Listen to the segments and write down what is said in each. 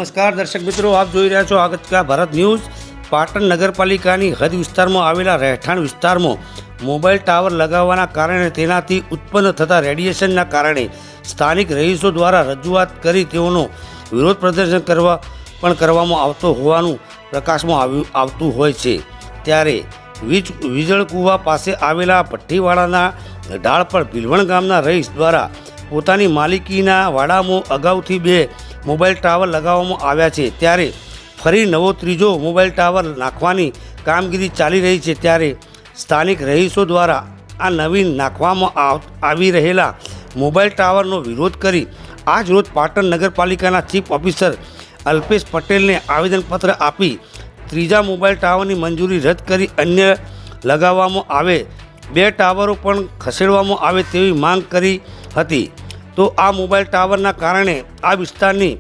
નમસ્કાર દર્શક મિત્રો, આપ જોઈ રહ્યા છો આગતકા ભારત ન્યૂઝ। પાટણ નગરપાલિકાની હદ વિસ્તારમાં આવેલા રહેઠાણ વિસ્તારમાં મોબાઈલ ટાવર લગાવવાના કારણે તેનાથી ઉત્પન્ન થતા રેડિયેશનના કારણે સ્થાનિક રહીશો દ્વારા રજૂઆત કરી તેઓનો વિરોધ પ્રદર્શન કરવામાં આવતો હોવાનું પ્રકાશમાં આવતું હોય છે। ત્યારે વીજળકુવા પાસે આવેલા ભઠ્ઠીવાડાના ઢાળ પર ભીલવણ ગામના રહીશ દ્વારા પોતાની માલિકીના વાડામાં અગાઉથી 2 મોબાઈલ ટાવર લગાવવામાં આવ્યા છે। ત્યારે ફરી નવો ત્રીજો મોબાઈલ ટાવર નાખવાની કામગીરી ચાલી રહી છે। ત્યારે સ્થાનિક રહીશો દ્વારા આ નવીન નાખવામાં આવી રહેલા મોબાઈલ ટાવરનો વિરોધ કરી આજ રોજ પાટણ નગરપાલિકાના ચીફ ઓફિસર અલ્પેશ પટેલને આવેદનપત્ર આપી ત્રીજા મોબાઈલ ટાવરની મંજૂરી રદ કરી અન્ય લગાવવામાં આવે 2 ટાવરો પણ ખસેડવામાં આવે તેવી માંગ કરી હતી। તો આ મોબાઈલ ટાવરના કારણે આ વિસ્તારની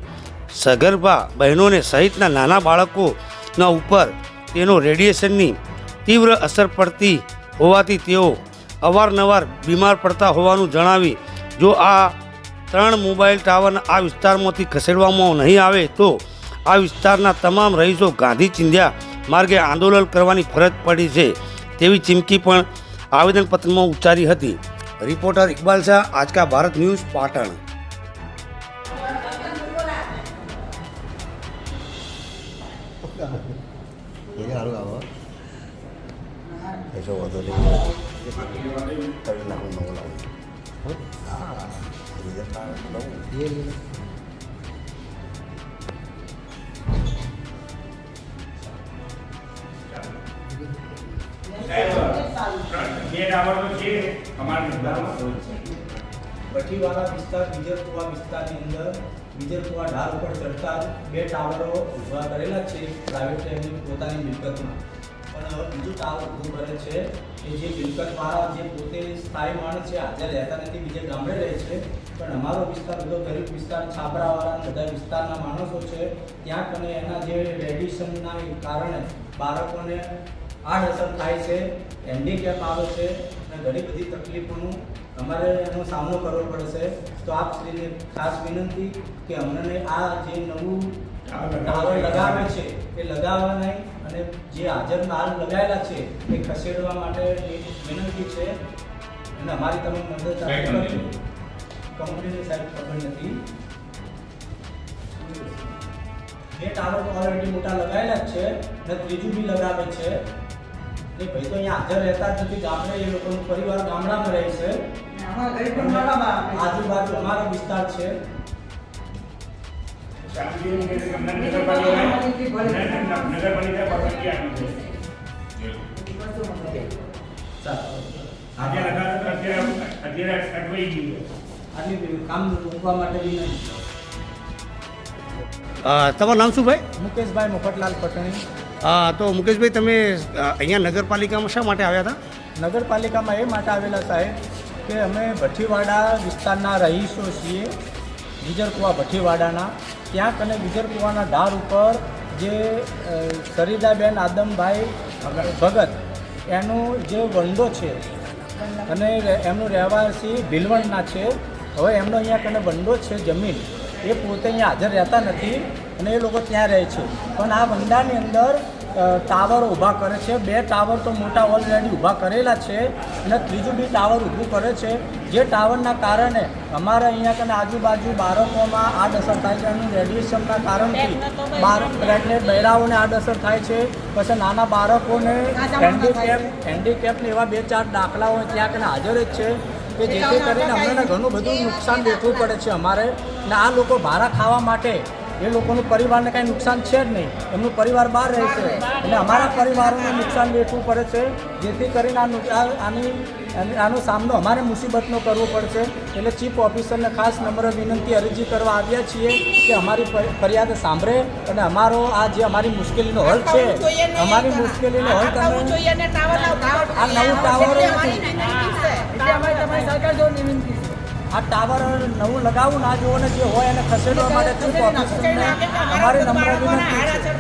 સગર્ભા બહેનોને સહિતના નાના બાળકોના ઉપર તેનો રેડિયેશનની તીવ્ર અસર પડતી હોવાથી તેઓ અવારનવાર બીમાર પડતા હોવાનું જણાવી જો આ 3 મોબાઈલ ટાવર આ વિસ્તારમાંથી ખસેડવામાં નહીં આવે તો આ વિસ્તારના તમામ રહીશો ગાંધી ચિંધ્યા માર્ગે આંદોલન કરવાની ફરજ પડી છે તેવી ચીમકી પણ આવેદનપત્રમાં ઉચ્ચારી હતી। रिपोर्टर इकबाल शाह, आज का भारत न्यूज़, पाटण। ભઠ્ઠીવાડા વિસ્તાર વીજળકુવા વિસ્તારની અંદર વીજળકુવા ઢાળ ઉપર ચડતા 2 ટાવરો ઊભા કરેલા છે પ્રાઇવેટ એમની પોતાની મિલકતમાં, પણ બીજું ટાવર ઊભું કરે છે કે જે મિલકતવાળા જે પોતે સ્થાયી માણસ છે, હાજર રહેતા નથી, બીજે ગામડે રહે છે, પણ અમારો વિસ્તાર બધો ગરીબ વિસ્તાર, છાપરાવાળા બધા વિસ્તારના માણસો છે, ત્યાં કને એના જે રેડિયેશનના કારણે બાળકોને આડઅસર થાય છે, હેન્ડીકેપ આવે છે અને ઘણી બધી તકલીફોનું અમારે એનો સામનો કરવો પડશે। તો આપ શ્રીને ખાસ વિનંતી કે અમને આ જે નવું ટાવર લગાવે છે એ લગાવવા નહીં અને જે હાજર હાલ લગાવેલા છે એ ખસેડવા માટે વિનંતી છે અને અમારી તમે મદદ કંપનીની સાહેબ ખબર નથી। 2 ટાવર તો ઓલરેડી મોટા લગાવેલા જ છે અને ત્રીજું બી લગાવે છે। એ ભાઈ તો અહીંયા હાજર રહેતા જ નથી, ગામડે એ લોકોનો પરિવાર ગામડામાં રહે છે, આજુબાજુ અમારો વિસ્તાર છે। કામ રોકવા માટે બી નહીં। તમારું નામ શું ભાઈ? મુકેશભાઈ મુફતલાલ પટણી। તો મુકેશભાઈ, તમે અહીંયા નગરપાલિકામાં શા માટે આવ્યા હતા? નગરપાલિકામાં એ માટે આવેલા સાહેબ કે અમે ભઠ્ઠીવાડા વિસ્તારના રહીશો છીએ, વીજળકુવા ભઠ્ઠીવાડાના। ત્યાં કને વીજળકુવાના ઢાળ ઉપર જે સરિતાબેન આદમભાઈ ભગત એનો જે વંડો છે અને એમનું રહેવાસી ભીલવણના છે। હવે એમનો અહીંયા કને વંડો છે જમીન, એ પોતે અહીંયા હાજર રહેતા નથી અને એ લોકો ત્યાં રહે છે, પણ આ વંડાની અંદર ટાવર ઊભા કરે છે। 2 ટાવર તો મોટા ઓલરેડી ઊભા કરેલા છે અને ત્રીજું બી ટાવર ઊભું કરે છે, જે ટાવરના કારણે અમારા અહીંયા કને આજુબાજુ બાળકોમાં આડઅસર થાય છે। એનું રેડિયેશનના કારણથી પ્રેગ્નેન્ટ બહેરાઓને આડઅસર થાય છે, પછી નાના બાળકોને હેન્ડીકેપને એવા 2-4 દાખલાઓ ત્યાં કને હાજર જ છે કે જેથી કરીને અમને ઘણું બધું નુકસાન વેઠવું પડે છે અમારે। ને આ લોકો ભાડા ખાવા માટે એ લોકોનું પરિવારને કાંઈ નુકસાન છે જ નહીં, એમનું પરિવાર બહાર રહે છે અને અમારા પરિવારોને નુકસાન વેઠવું પડે છે, જેથી કરીને આનો સામનો અમારે મુસીબતનો કરવો પડશે। એટલે ચીફ ઓફિસરને ખાસ નમ્ર વિનંતી અરજી કરવા આવ્યા છીએ કે અમારી ફરિયાદ સાંભળે અને અમારો આ જે અમારી મુશ્કેલીનો હલ છે, અમારી મુશ્કેલીનો હલ તમે આ નવું ટાવર આ ટાવર નવું લગાવવું ના જોવો ને જે હોય એને ખસેડવા માટે ચીફ ઓફિસરને અમારી નમ્ર વિનંતી છે।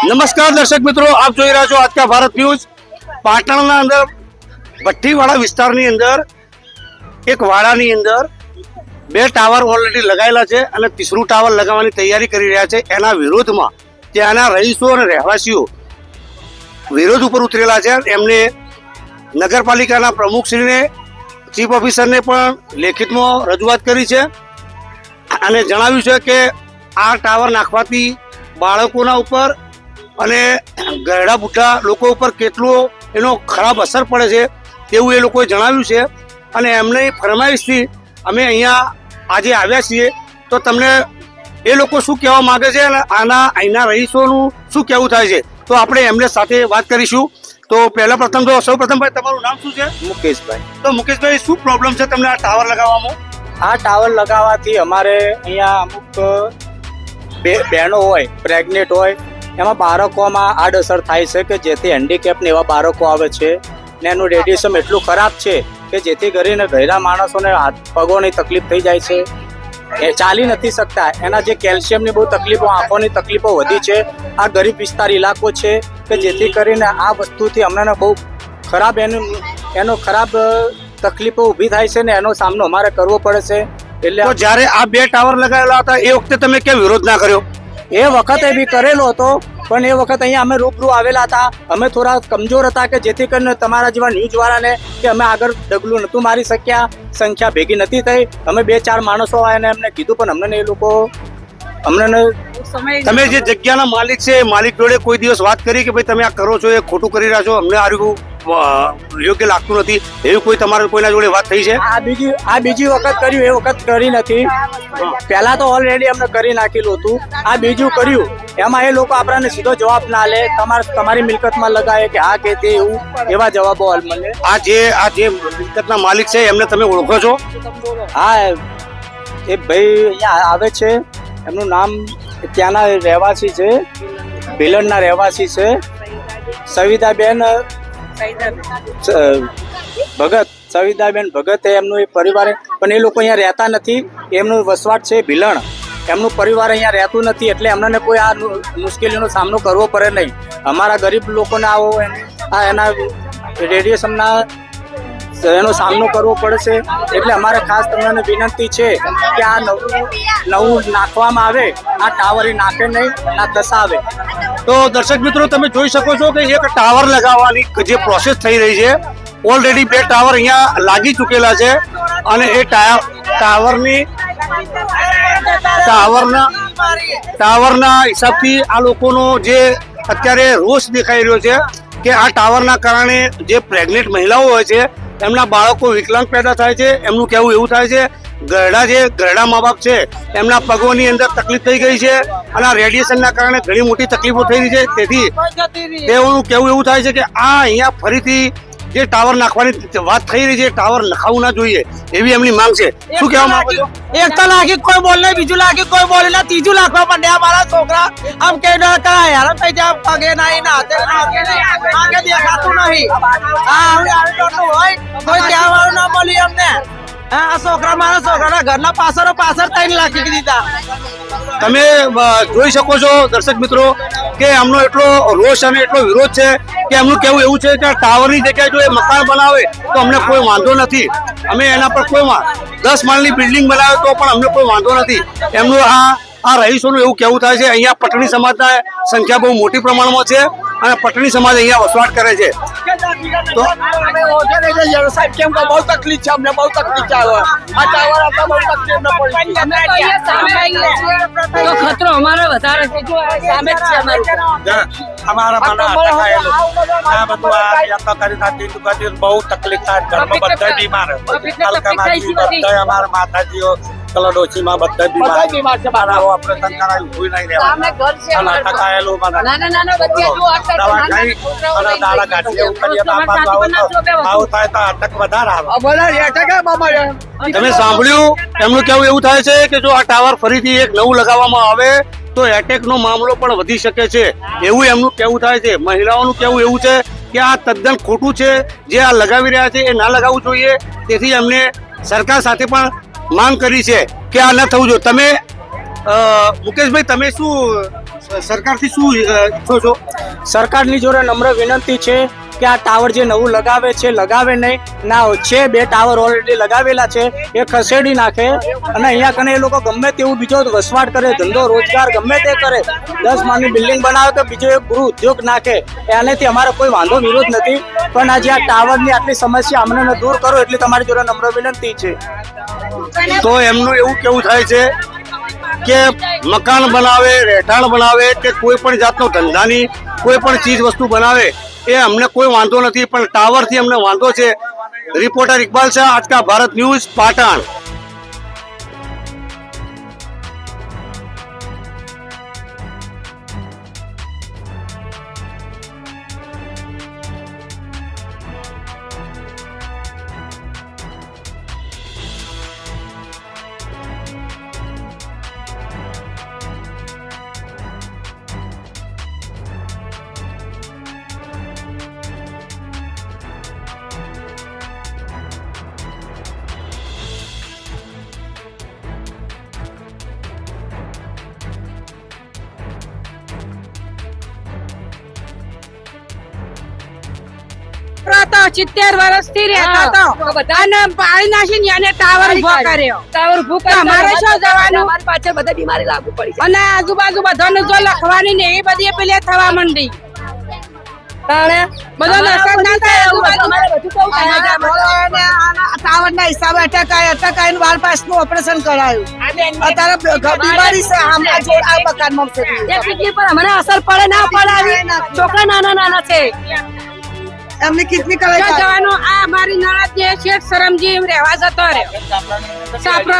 નમસ્કાર દર્શક મિત્રો, આપ જોઈ રહ્યા છો આજકા ભારત ન્યૂઝ. પાટણના અંદર ભઠ્ઠીવાડા વિસ્તારની અંદર એક વાડાની અંદર 2 ટાવર ઓલરેડી લગાવેલા છે અને 3રું ટાવર લગાવવાની તૈયારી કરી રહ્યા છે. એના વિરોધમાં ત્યાંના રહીશો અને રહેવાસીઓ વિરોધ ઉપર ઉતરેલા છે. એમને નગરપાલિકાના પ્રમુખશ્રીને, ચીફ ઓફિસરને પણ લેખિતમાં રજૂઆત કરી છે અને જણાવ્યું છે કે આ ટાવર નાખવાથી બાળકોના ઉપર અને ગરડા બુઢા લોકો ઉપર કેટલો એનો ખરાબ અસર પડે છે તેવું એ લોકોએ જણાવ્યું છે. અને એમની ફરમાઈશથી અમે અહીંયા આજે આવ્યા છીએ. તો તમને એ લોકો શું કહેવા માંગે છે અને અહીંના રહીશોનું શું કહેવું થાય છે, તો આપણે એમને સાથે વાત કરીશું. તો સૌપ્રથમ ભાઈ, તમારું નામ શું છે? મુકેશભાઈ. તો મુકેશભાઈ, શું પ્રોબ્લેમ છે તમને આ ટાવર લગાવવામાં? આ ટાવર લગાવવાથી અમારે અહીંયા અમુક બહેનો હોય, પ્રેગ્નેન્ટ હોય, એમાં બાળકોમાં આડઅસર થાય છે કે જેથી હેન્ડીકેપને એવા બાળકો આવે છે ને એનું રેડિયેશન એટલું ખરાબ છે કે જેથી કરીને ગયડા માણસોને હાથ પગોની તકલીફ થઈ જાય છે, એ ચાલી નથી શકતા. એના જે કેલ્શિયમની બહુ તકલીફો, આંખોની તકલીફો વધી છે. આ ગરીબ વિસ્તાર ઇલાકો છે કે જેથી કરીને આ વસ્તુથી અમને બહુ ખરાબ એનો ખરાબ તકલીફો ઊભી થાય છે ને એનો સામનો અમારે કરવો પડે છે. એટલે તો જ્યારે આ 2 ટાવર લગાવેલા હતા એ વખતે તમે કેમ વિરોધ ના કર્યો? એ વખતે બી કરેલો હતો, પણ એ વખત અહીંયા અમે રૂબરૂ આવેલા હતા. અમે થોડા કમજોર હતા કે જેથી કરીને તમારા જેવા ન્યૂઝ વાળાને કે અમે આગળ ડગલું નતું મારી શક્યા, સંખ્યા ભેગી નથી થઈ. અમે 2-4 માણસો આવીને એમને કીધું, પણ અમને એ લોકો તમે જે જગ્યાના માલિક છે, માલિક જોડે કોઈ દિવસ વાત કરી કે ભાઈ તમે આ કરો છો એ ખોટું કરી રહ્યા છો, અમને આ યોગ્ય લાગતું નથી, એવી કોઈ તમારે કોઈના જોડે વાત થઈ છે? આ બીજી વખત કર્યું, એ વખત કરી નથી. પહેલા તો ઓલરેડી અમને કરી નાખેલું હતું. આ બીજું કર્યું, એમાં એ લોકો આપણને સીધો જવાબ ના લે, તમારી મિલકતમાં લગાવે કે હા કે તે, એવું એવા જવાબો મળે. આ જે મિલકતના માલિક છે એમને તમે ઓળખો છો? હા, એ ભાઈ અહીંયા આવે છે, એમનું નામ ત્યાંના રહેવાસી છે, ભીલણના રહેવાસી છે, સવિતાબેન ભગત એમનું એક પરિવાર, પણ એ લોકો અહીંયા રહેતા નથી. એમનું વસવાટ છે ભીલણ, એમનું પરિવાર અહીંયા રહેતું નથી, એટલે એમને કોઈ આ મુશ્કેલીનો સામનો કરવો પડે નહીં. અમારા ગરીબ લોકોને એના રેડિયેશનના એનો સામનો કરવો પડશે. એટલે અમારે ખાસ તમને વિનંતી છે કે આ નવું નાખવામાં આવે, આ ટાવર એ નાખે નહીં, ના દસાવે. તો દર્શક મિત્રો, તમે જોઈ શકો છો કે એક ટાવર લગાવવાની જે પ્રોસેસ થઈ રહી છે, ઓલરેડી 2 ટાવર અહીંયા લાગી ચૂકેલા છે અને એ ટાવરના હિસાબથી આ લોકોનો જે અત્યારે રોષ દેખાઈ રહ્યો છે કે આ ટાવરના કારણે જે પ્રેગ્નેન્ટ મહિલાઓ હોય છે એમના બાળકો વિકલાંગ પેદા થાય છે. એમનું કહેવું એવું થાય છે ગરડા મા બાપ છે એમના પગોની અંદર તકલીફ થઈ ગઈ છે અને આ રેડિયેશનના કારણે ઘણી મોટી તકલીફો થઈ રહી છે. તેથી તેઓનું કહેવું એવું થાય છે કે આ અહીંયા ફરીથી જે ટાવર નાખવાની વાત થઈ રહી છે, ટાવર નખાવું ના જોઈએ એવી એમની માંગ છે. શું કહેવા માંગો છો? એક તો લાગી કોઈ બોલ નહીં, બીજું લાગી કોઈ બોલ નહીં, ત્રીજું લાખવા માંડ્યા મારા છોકરા. આમ કે હેરાન થઈ જાય, પગે નહીં, નાતે આગે દેખાતું નહીં. હા, હોય કોઈ ત્યાં વાળું ના મળી અમને. આ છોકરા, મારા છોકરાના ઘરના પાછળ 3 લાખી દીધા. તમે જોઈ શકો છો દર્શક મિત્રો કે એમનો એટલો રોષ અને એટલો વિરોધ છે કે એમનું કહેવું એવું છે કે ટાવરની જગ્યાએ જો એ મકાન બનાવે તો અમને કોઈ વાંધો નથી, અમે એના પર કોઈ 10 માળની બિલ્ડિંગ બનાવે તો પણ અમને કોઈ વાંધો નથી. એમનું આ રહીશોનું એવું કહેવું થાય છે. અહીંયા પટણી સમાજના સંખ્યા બહુ મોટી પ્રમાણમાં છે અને પટણી સમાજ અહીંયા વસવાટ કરે છે. તો સાહેબ કેમ કે બહુ તકલીફ છે, અમને બહુ તકલીફ છે. આ ટાવર આપણે બહુ તકલીફ ન પડી. તો ખતરો અમારે વધારે છે, જો સામે જ છે અમારા આ બધું બહુ તકલીફ થાય. ઘરમાં બધા બીમાર, બધા અમારા માતાજીઓ કલડોશીમાં બધા બીમાર છે. બાળાઓ ઓપરેશન કરાયું, ભૂઈ નહીં રહેવા ટકાયેલું નાના બચ્ચા જો દવા ખાઈ અને દાડા કાઢીએ એવું કરીએ તો આવું થાય તો અટક વધારે આવે. તમે સાંભળ્યું, એમનું કહેવું એવું થાય છે કે જો આ ટાવર ફરીથી એક નવું લગાવવામાં આવે તો એટેકનો મામલો પણ વધી શકે છે, એવું એમનું કહેવું થાય છે. મહિલાઓનું કહેવું એવું છે કે આ તદ્દન ખોટું છે, જે આ લગાવી રહ્યા છે એ ના લગાવવું જોઈએ. તેથી એમને સરકાર સાથે પણ માંગ કરી છે કે આ ન થવું જોઈએ. તમે મુકેશભાઈ, તમે શું સરકારથી શું ઈચ્છો છો? સરકારની જોડે નમ્ર વિનંતી છે કે આ ટાવર જે નવું લગાવે છે લગાવે નહીં ના છે 2 ટાવર ઓલરેડી લગાવેલા છે એ ખસેડી નાખે અને અહીંયા કને એ લોકો ગમે તેવું બીજો વસવાટ કરે ધંધો રોજગાર ગમે તે કરે 10 માળની બિલ્ડિંગ બનાવે કે બીજો એક ગૃહ ઉદ્યોગ નાખે એનાથી અમારો કોઈ વાંધો વિરોધ નથી પણ આજે આ ટાવરની આટલી સમસ્યા અમને દૂર કરો એટલી તમારી જોડે નમ્ર વિનંતી છે. તો એમનું એવું કેવું થાય છે કે મકાન બનાવે, રહેઠાણ બનાવે કે કોઈ પણ જાતનો ધંધાની કોઈ પણ ચીજ વસ્તુ બનાવે એ અમને કોઈ વાંધો નથી, પણ ટાવરથી અમને વાંધો છે. રિપોર્ટર ઇકબાલ શાહ, આજ કા ભારત ન્યૂઝ, પાટણ. તો 70 વર્ષથી રહેતા તો અને પાણી નાખીને એને ટાવર ઉભો કર્યો. ટાવર ઉભું કરી અમારે શું જવાનું? અમારી પાછળ બધા બીમારી લાગુ પડી છે. અને આજુબાજુ બધાને જો લખવાની ને એ બધી પેલે થવા માંડી તાણે બધો અસર ના થાય આજુબાજુ. અમારે બધું કેવું થાય છે? ટાવર ના હિસાબે અટકાઈને 12 પાસનું ઓપરેશન કરાયું અત્યારે બીમારી છે આમના જોડ આ મકાનમાં છે. એ કિડની પર અમને અસર પડે ના પડે આવી છોકરા નાના છે. એમની કિડની જો જવાનું આ અમારી નણદ જે શેઠ સરમજી રહેવા જતો રહ્યો સાપરો